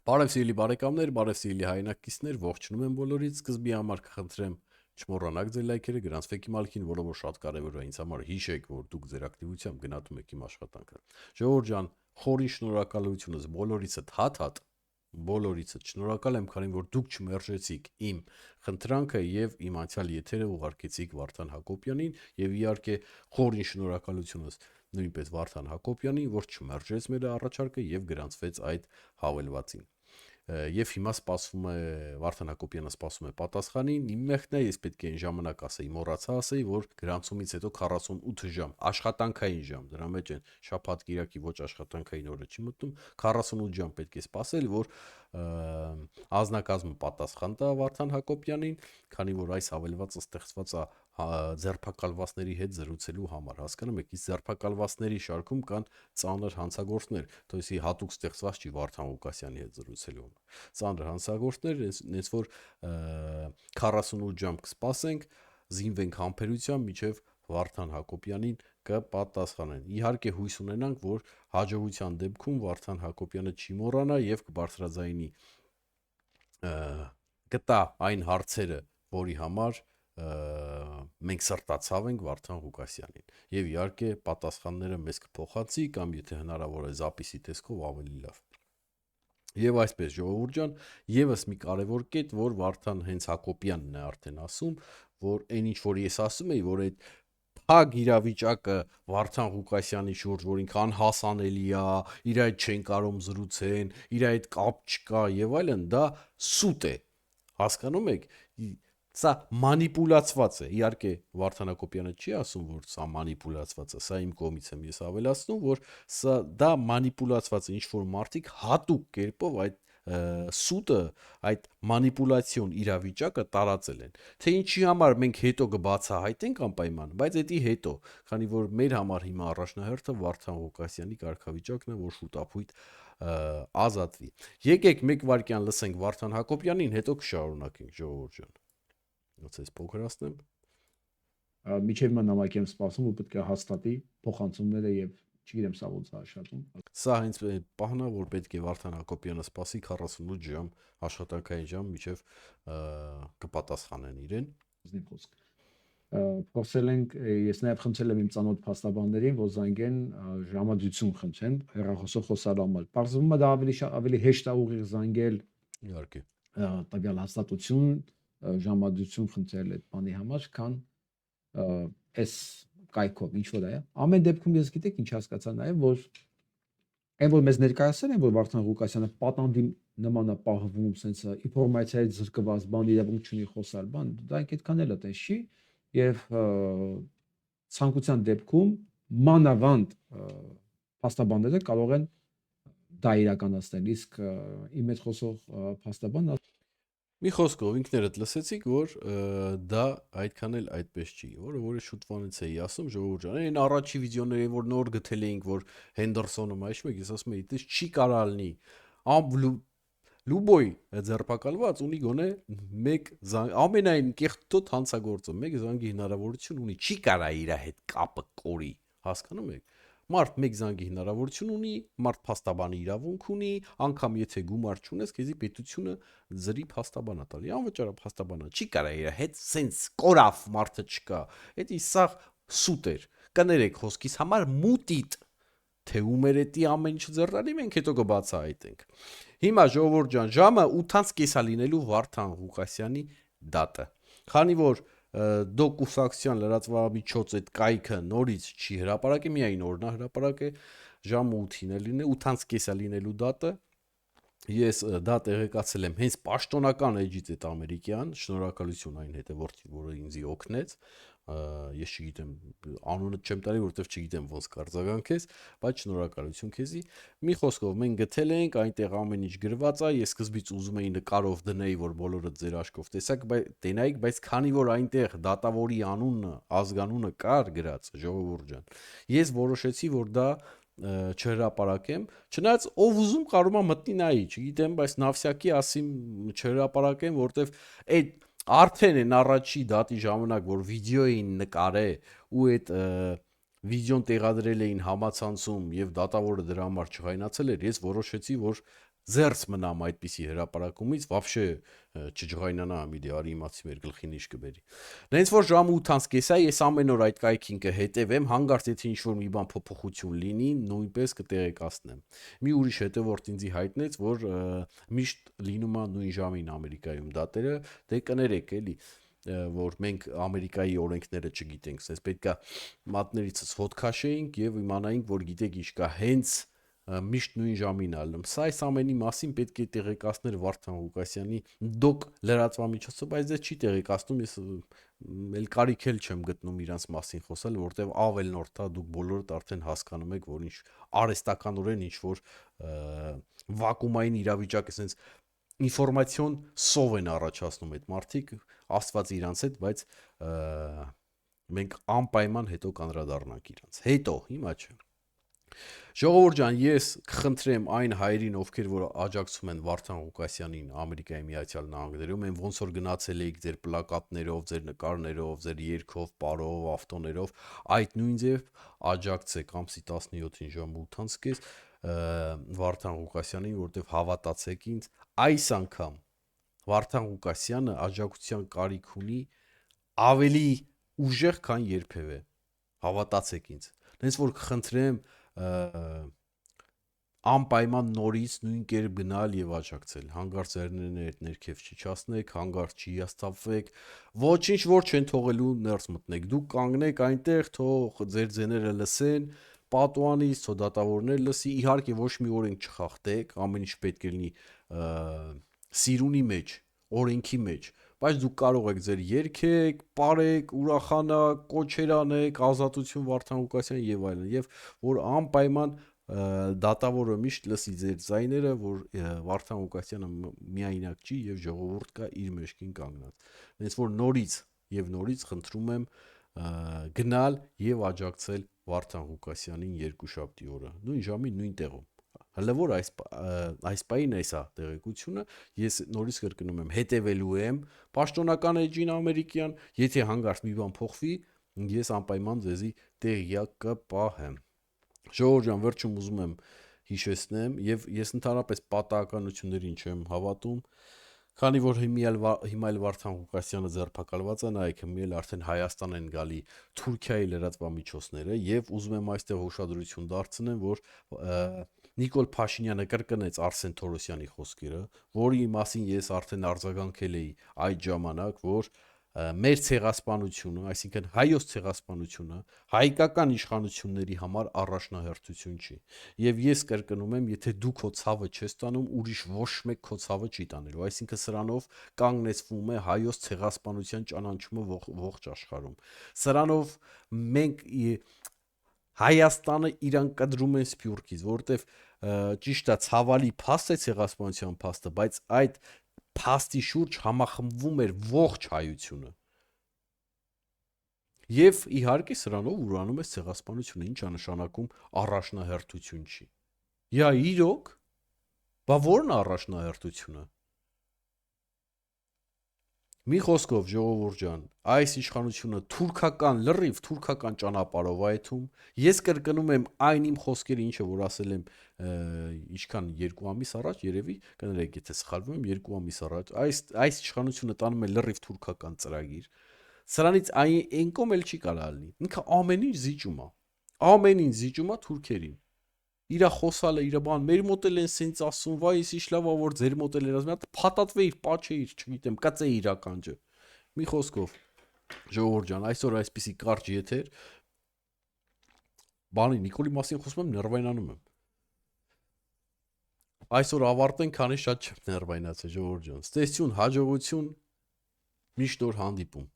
Բարև սիրելի բարեկամներ, բարև սիրելի հայրենակիցներ, ողջունում եմ բոլորից, սկզբի համար կխնդրեմ չմոռանաք ձեր լայքերը, գրանցվեք իմ ալքին, որը որ շատ կարևոր է ինձ համար, հիշեք, որ դուք ձեր ակտիվությամբ գնահատում եք իմ աշխատանքը։ Ժողովուրդ ջան, խորին շնորհակալությունս բոլորիցդ հատ-հատ, բոլորիցդ շնորհակալ եմ, քանի որ դուք չմերժեցիք իմ խնդրանքը եւ իմ անցյալ եթերը ուղարկեցիք Վարդան Հակոբյանին եւ իհարկե խորին շնորհակալությունս նույնպես Վարդան Հակոբյանին, որ չմերժեց մեր առաջարկը եւ գրանցվեց այդ հավելվածին։ Եվ հիմա սպասվում է Վարդան Հակոբյանը սպասում է պատասխանին։ Իմ մեղքն է, ես պետք է այն ժամանակ ասեի, մոռացա ասեի, որ գրանցումից հետո 48 ժամ, աշխատանքային ժամ, դրա մեջ են շաբաթ կիրակի ոչ աշխատանքային օրը չի մտնում, 48 ժամ պետք է սպասել, որ անձնակազմը պատասխան տա Վարդան Հակոբյանին, քանի որ այս հավելվածը ստեղծված է ձերբակալվածների հետ զրուցելու համար, հասկանում եք, իսկ ձերբակալվածների շարքում կան ծանր հանցագործներ, թույսի հատուկ ստեղծված չի Վարդան Ղուկասյանի հետ զրուցելու համար։ Ծանր հանցագործներ, այնց որ 48 ժամ կսպասենք, զինվենք համբերությամբ, մինչև Վարդան Հակոբյանին կպատասխանեն։ Իհարկե հույս ունենանք, որ հաջողության դեպքում Վարդան Հակոբյանը չի մոռանա եւ կբարձրաձայնի կտա այն հարցերը, որի համար մենք սրտացավ ենք Վարդան Ղուկասյանին եւ իհարկե պատասխանները մեզ կփոխանցի կամ եթե հնարավոր է զապիսի տեսքով ավելի լավ։ Եվ այսպես ժողովուրդ ջան, եւս մի կարևոր կետ, որ Վարդան հենց Հակոբյանն է արդեն ասում, որ այն ինչ որ ես ասում եի, որ այդ փակ իրավիճակը Վարդան Ղուկասյանի շուրջ, որ ինքը անհասանելի է, իր այդ չեն կարող զրուցեն, իր այդ կապ չկա եւ այլն, դա սուտ է։ Հասկանում եք։ Սա մանիպուլացված է։ Իհարկե Վարդան Հակոբյանը չի ասում, որ սա մանիպուլացված է, սա իմ կողմից եմ ես ավելացնում, որ սա դա մանիպուլացված է, ինչ որ մարդիկ հատուկ կերպով այդ սուտը, այդ մանիպուլացիոն իրավիճակը տարածել են։ Թե ինչի համար մենք հետո կբացահայտենք անպայման, բայց դա հետո, քանի որ մեր համար հիմա առաջնահերթը Վարդան Ղուկասյանի կարգավիճակն է, որ շուտապույտ ազատվի։ Եկեք մեկ վարքյան լսենք Վարդան Հակոբյանին, հետո կշարունակենք ժողովուրդ ջան։ Ոնց էս փոքրացնեմ։ Միջև ման նամակ եմ սպասում, որ պետք է հաստատի փոխանցումները եւ չգիտեմ սա ոնց է աշխատում։ Սա հենց պահնա, որ պետք է Վարդան Հակոբյանը սպասի 48 ժամ աշխատանքային ժամ, միջև կպատասխանեն իրեն։ Զնի խոսք։ Փոխել ենք, ես նաև խնդրել եմ իմ ծանոթ փաստաբաններին, որ զանգեն ժամադրություն խնդրեն հեռախոսով խոսալու համար։ Պարզվում է դա ավելի հեշտ է ուղիղ զանգել Իհարկե։ տվյալ հաստատություն ժամադրություն խնդրել այդ բանի համար, քան այս կայքով ինչ որ է։ Ամեն դեպքում ես գիտեք ինչ հասկացա նաև, որ այն որ մեզ ներկայացել են, որ Վարդան Ղուկասյանը պատանդի նման է պահվում, sense ինֆորմացիայի զրկված բան, իրավունք չունի խոսալ, բան, դա այդքան էլ է տես չի եւ ցանկության դեպքում մանավանդ փաստաբանները կարող են դա իրականացնել, իսկ իմ հետ խոսող փաստաբան Մի խոսքով ինքներդ լսեցիք, որ դա այդքան էլ այդպես չի, որը շուտվանից էի ասում ժողովուրդ ջան, այն առաջի վիդեոները, որ նոր գտել էինք, որ Հենդերսոնը մայիշ մեկ, ես ասում էի, դες չի կարա լինի։ Լուբոյ ձերբակալված ունի գոնե մեկ ամենայն կեղտոտ հանցագործը մեկ զանգի հնարավորություն ունի, չի կարա իր հետ կապը կորի, հասկանում եք։ Մարդ մեկ զանգի հնարավորություն ունի, մարդ փաստաբանի իրավունք ունի, անգամ եթե գումար չունես, քեզի պետությունը զրի փաստաբանա տալի, անվճար փաստաբանա, չի կարա իր հետ սենց կորավ մարդը չկա։ Էդի սա սուտ էր։ Կներեք խոսքիս համար մուտիտ թե ումեր էտի ամեն ինչ ձեռնալի մենք հետո կբացահայտենք։ Հիմա ժողովուրդ ջան, ժամը 8:30 լինելու Վարդան Ղուկասյանի դատը։ Քանի որ դոկուսակցիան լրատվամիջոց այդ կայքը նորից չի հրապարակի, միայն օրնա հրապարակ է, ժամը 8-ին է լինել, 8:30 լինելու դատը։ Ես դա տեղեկացել եմ հենց պաշտոնական էջից այդ ամերիկյան, շնորհակալություն այն հետևորդին, որը ինձ օգնեց, ես չգիտեմ անունը չեմ տալի, որովհետև չգիտեմ ոնց կարձագանքես, բայց շնորհակալություն քեզի։ Մի խոսքով մենք գտել ենք, այնտեղ ամեն ինչ գրված է, ես սկզբից ուզում էի նկարով դնեի, որ բոլորը ձեր աչքով տեսնայիք, բայց քանի որ այնտեղ դատավորի անունը, ազգանունը կար գրած, ժողովուրդ ջան, ես որոշեցի, որ դա չհրապարակեմ, չնայած ով ուզում կարող է մտնի նայի, չգիտեմ, բայց Նավսյակի ասիմ չհրապարակեմ, որտեվ այդ արդեն են առաջի դատի ժամանակ, որ վիդեո էին նկարել ու այդ վիդեոն տեղադրել էին համացանցում եւ դատավորը դրա համար չհայնացել էր, ես որոշեցի, որ Զերծ մնամ այդպիսի հրապարակումից, вообще չջղայնանամ իդի արի իմացի մեր գլխին ինչ կբերի։ Նենց որ ժամը 8:30-ա ես ամեն օր այդ կայքին կհետևեմ, հանգարց եթե ինչ-որ մի բան փոփոխություն լինի, նույնպես կտեղեկացնեմ։ Մի ուրիշ հետևորդ ինձի հայտնեց, որ միշտ լինում է նույն ժամին Ամերիկայում դատերը, դե կներեք էլի, որ մենք Ամերիկայի օրենքները չգիտենք, ասես պետքա մատներիցս հոտ քաշեինք եւ իմանայինք, որ գիտեք ինչ կա հենց միշտ նույն ժամին ալնում։ Սա այս ամենի մասին պետք է տեղեկացնել Վարդան Ղուկասյանի դոկ լրատվամիջոցով, բայց դա չի տեղեկացնում, ես էլ կարիք էլ չեմ գտնում իրանց մասին խոսալ, որտեվ ավելնորդ է դուք բոլորդ արդեն հասկանում եք, որ ինչ արհեստականորեն ինչ որ վակուումային իրավիճակ է, sense ինֆորմացիոն սով են առաջացնում այդ մարդիկ, աստված իրանց հետ, բայց մենք անպայման հետո կանդրադառնանք իրանց։ Հետո, հիմա չէ։ Ժողովուրդ ջան, ես կխնդրեմ այն հայերին, ովքեր որ աջակցում են Վարդան Ղուկասյանին Ամերիկայի Միացյալ Նահանգներում, այն ոնց որ գնացել եք ձեր պլակատներով, ձեր նկարներով, ձեր երգով, պարով, ավտոներով, այդ նույն ձև աջակցեք ամսի 17-ին ժամը 8:30 Վարդան Ղուկասյանին, որտեվ հավատացեք ինձ, այս անգամ Վարդան Ղուկասյանը աջակցության կարիք ունի ավելի ուժեղ, քան երբևէ։ Հավատացեք ինձ։ Նենց որ կխնդրեմ անպայման նորից նույն կերպ գնալ եւ աջակցել։ Հանգարց ձեռներն այդ ներքև չիջացնեք, հանգարց չհիասթափվեք, ոչինչ որ չեն թողելու ներս մտնեք։ Դուք կանգնեք այնտեղ, թող ձեր ձեները լսեն, պատուանից, թող դատավորներ լսի, իհարկե ոչ մի օրենք չխախտեք, ամեն ինչ պետք է լինի սիրունի մեջ, օրենքի մեջ, բայց դուք կարող եք ձեր երգեք, պարեք, ուրախանաք, կոչեր անեք, ազատություն Վարդան Ղուկասյան եւ այլն, եւ որ անպայման դատավորը միշտ լսի ձեր ձայները, որ Վարդան Ղուկասյանը միայնակ չի եւ ժողովուրդ կա իր մեջքին կանգնած։ Հենց որ նորից խնդրում եմ գնալ եւ աջակցել Վարդան Ղուկասյանին երկուշաբթի օրը, նույն ժամին, նույն տեղում։ Հələ որ այս պահին էս է տեղեկությունը, ես նորից կրկնում եմ, հետևելու եմ պաշտոնական էջին ամերիկյան, եթե հանգարց մի բան փոխվի, ես անպայման ձեզի տեղյակ կպահեմ։ Ժողովուրդ ջան, վերջում ուզում եմ հիշեցնեմ, եւ ես ընդհանրապես պատահականություններին չեմ հավատում, քանի որ հիմա էլ Վարդան Ղուկասյանը ձերբակալված է, նայեք, հիմա էլ արդեն Հայաստան են գալի Թուրքիայի լրատվամիջոցները, եւ ուզում եմ այստեղ ուշադրություն դարձնեմ, որ Նիկոլ Փաշինյանը կրկնեց Արսեն Թորոսյանի խոսքերը, որի մասին ես արդեն արձագանքել էի այդ ժամանակ, որ մեր ցեղասպանությունը, այսինքն հայոց ցեղասպանությունը հայկական իշխանությունների համար առաջնահերթություն չի։ Եվ ես կրկնում եմ, եթե դու քո ցավը չես տանում, ուրիշ ոչ մեկ քո ցավը չի տանելու։ Այսինքն սրանով կանգնեցվում է հայոց ցեղասպանության ճանաչումը ողջ աշխարհում։ Սրանով մենք Հայաստանը իրան կդրում են սփյուռքից, որովհետև ճիշտ է, ցավալի փաստ է ցեղասպանության փաստը, բայց այդ փաստի շուրջ համախմբվում էր ողջ հայությունը։ Եվ իհարկե սրանով ուրանում է ցեղասպանությունը, ինչա նշանակում առաջնահերթություն չի։ Իա իրոք, բա ո՞րն է առաջնահերթությունը։ Մի խոսքով ժողովուրդ ջան, այս իշխանությունը լրիվ թուրքական ճանապարհով է եթում։ Ես կրկնում եմ այն իմ խոսքերը, ինչը որ ասել եմ ինչքան 2 ամիս առաջ, երևի կներեք, եթե սխալվում եմ 2 ամիս առաջ, այս իշխանությունը տանում է լրիվ թուրքական ծրագիր։ Սրանից այն կողմ էլ չի կարա լինի։ Ինքը ամեն ինչ զիջում է թուրքերին։ Իրա խոսալը, իրա բան, մեր մոտ էլ են սենց ասում, վայ, ես ինչ լավ ա որ ձեր մոտ էլ էր ասում, հատ փաթաթվեիր, պաչեիր, չգիտեմ, կծե իրականջը։ Մի խոսքով, ժողովուրդ ջան, այսօր այսպիսի կարճ եթեր, բանի Նիկոլի մասին խոսում եմ, ներվայնանում եմ։ Այսօր ավարտենք, քանի շատ չեմ ներվայնացել, ժողովուրդ ջան։ Ստեսություն, հաջողություն, միշտ օր հանդիպում։